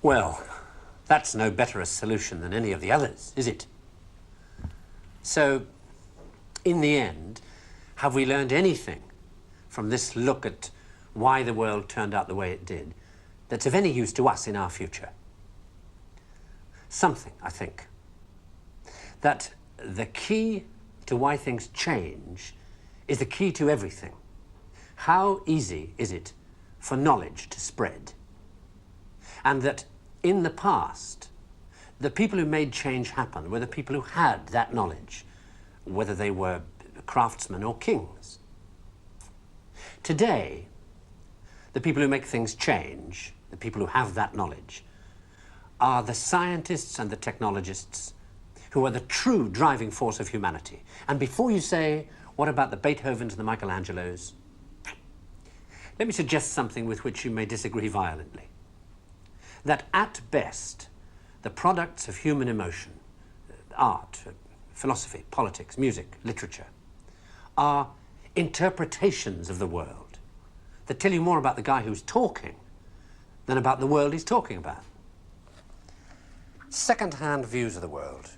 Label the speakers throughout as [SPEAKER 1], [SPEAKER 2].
[SPEAKER 1] Well, that's no better a solution than any of the others, is it? So, in the end, have we learned anything from this look at why the world turned out the way it did that's of any use to us in our future? Something, I think. That the key to why things change is the key to everything. How easy is it for knowledge to spread? And that in the past, the people who made change happen were the people who had that knowledge, whether they were craftsmen or kings. Today, the people who make things change, the people who have that knowledge, are the scientists and the technologists who are the true driving force of humanity. And before you say, what about the Beethovens and the Michelangelos? Let me suggest something with which you may disagree violently. That at best, the products of human emotion, art, philosophy, politics, music, literature, are interpretations of the world that tell you more about the guy who's talking than about the world he's talking about. Second-hand views of the world,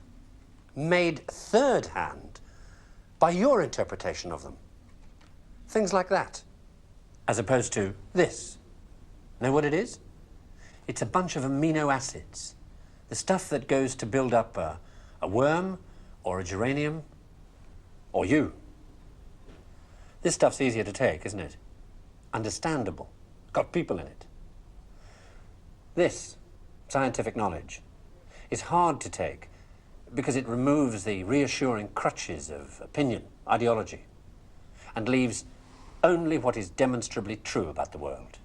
[SPEAKER 1] made third-hand by your interpretation of them. Things like that, as opposed to this. Know what it is? It's a bunch of amino acids, the stuff that goes to build up a worm or a geranium or you. This stuff's easier to take, isn't it? Understandable, got people in it. This, scientific knowledge, is hard to take because it removes the reassuring crutches of opinion, ideology, and leaves only what is demonstrably true about the world.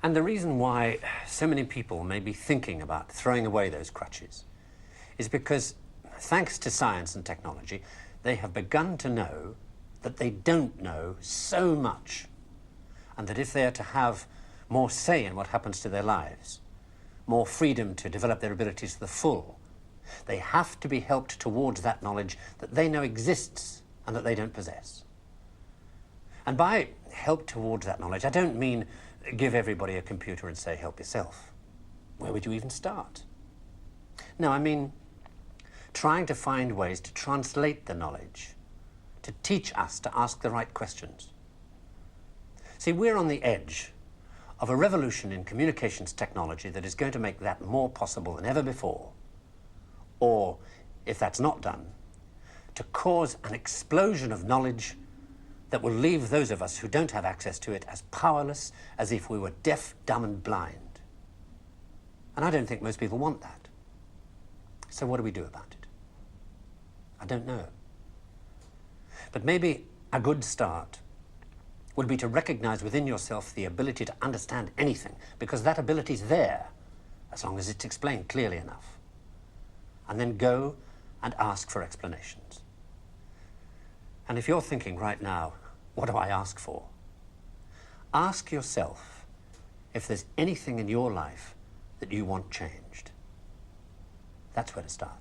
[SPEAKER 1] And the reason why so many people may be thinking about throwing away those crutches is because, thanks to science and technology, they have begun to know that they don't know so much, and that if they are to have more say in what happens to their lives, more freedom to develop their abilities to the full, they have to be helped towards that knowledge that they know exists and that they don't possess. And by help towards that knowledge, I don't mean give everybody a computer and say, help yourself. Where would you even start? No, I mean trying to find ways to translate the knowledge, to teach us to ask the right questions. See, we're on the edge of a revolution in communications technology that is going to make that more possible than ever before. Or, if that's not done, to cause an explosion of knowledge that will leave those of us who don't have access to it as powerless as if we were deaf, dumb, and blind. And I don't think most people want that. So what do we do about it? I don't know. But maybe a good start would be to recognize within yourself the ability to understand anything, because that ability is there, as long as it's explained clearly enough. And then go and ask for explanations. And if you're thinking right now, what do I ask for? Ask yourself if there's anything in your life that you want changed. That's where to start.